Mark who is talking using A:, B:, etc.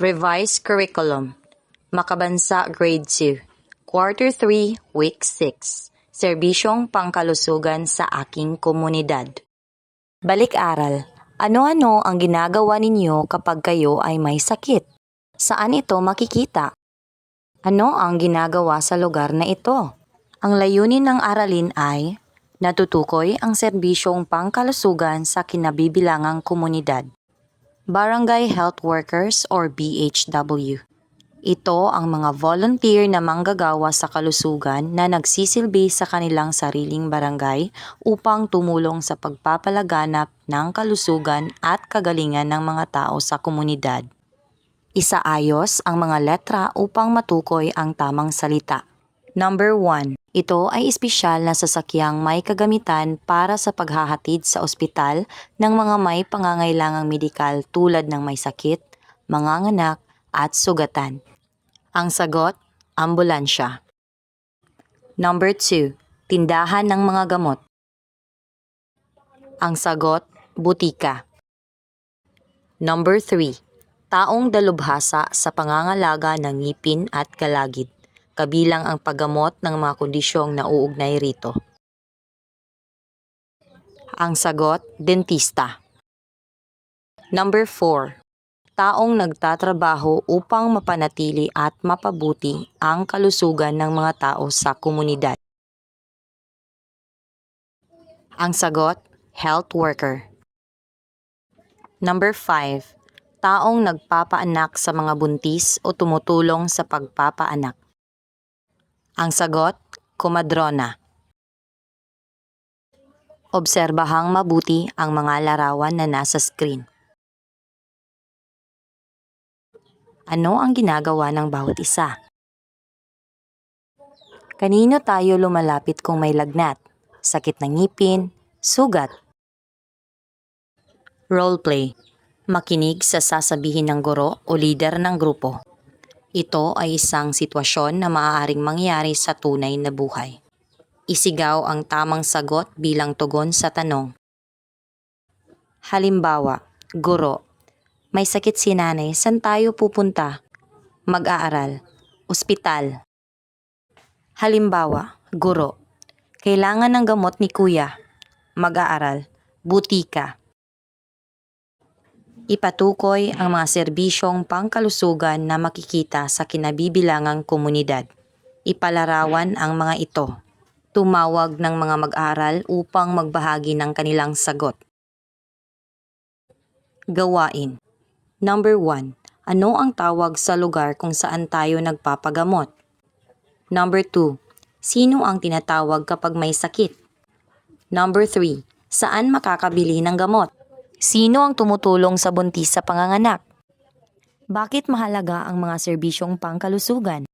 A: Revised Curriculum, Makabansa Grade 2, Quarter 3, Week 6, Serbisyong Pangkalusugan sa Aking Komunidad. Balik-aral, ano-ano ang ginagawa ninyo kapag kayo ay may sakit? Saan ito makikita? Ano ang ginagawa sa lugar na ito? Ang layunin ng aralin ay natutukoy ang serbisyong pangkalusugan sa kinabibilangang komunidad. Barangay Health Workers or BHW. Ito ang mga volunteer na manggagawa sa kalusugan na nagsisilbi sa kanilang sariling barangay upang tumulong sa pagpapalaganap ng kalusugan at kagalingan ng mga tao sa komunidad. Isaayos ang mga letra upang matukoy ang tamang salita. Number 1. Ito ay espesyal na sasakyang may kagamitan para sa paghahatid sa ospital ng mga may pangangailangang medikal tulad ng may sakit, manganganak, at sugatan. Ang sagot, ambulansya. Number 2. Tindahan ng mga gamot. Ang sagot, butika. Number 3. Taong dalubhasa sa pangangalaga ng ngipin at galagid, kabilang ang paggamot ng mga kondisyong nauugnay rito. Ang sagot, dentista. Number 4. Taong nagtatrabaho upang mapanatili at mapabuti ang kalusugan ng mga tao sa komunidad. Ang sagot, health worker. Number 5. Taong nagpapaanak sa mga buntis o tumutulong sa pagpapaanak. Ang sagot, komadrona. Obserbahang mabuti ang mga larawan na nasa screen. Ano ang ginagawa ng bawat isa? Kanino tayo lumalapit kung may lagnat, sakit ng ngipin, sugat? Roleplay. Makinig sa sasabihin ng guro o leader ng grupo. Ito ay isang sitwasyon na maaaring mangyari sa tunay na buhay. Isigaw ang tamang sagot bilang tugon sa tanong. Halimbawa, guro, may sakit si nanay, saan tayo pupunta? Mag-aaral, ospital. Halimbawa, guro, kailangan ng gamot ni kuya. Mag-aaral, butika. Ipatukoy ang mga serbisyong pangkalusugan na makikita sa kinabibilangang komunidad. Ipalarawan ang mga ito. Tumawag ng mga mag-aaral upang magbahagi ng kanilang sagot. Gawain. Number 1. Ano ang tawag sa lugar kung saan tayo nagpapagamot? Number 2. Sino ang tinatawag kapag may sakit? Number 3. Saan makakabili ng gamot? Sino ang tumutulong sa buntis sa panganganak? Bakit mahalaga ang mga serbisyong pangkalusugan?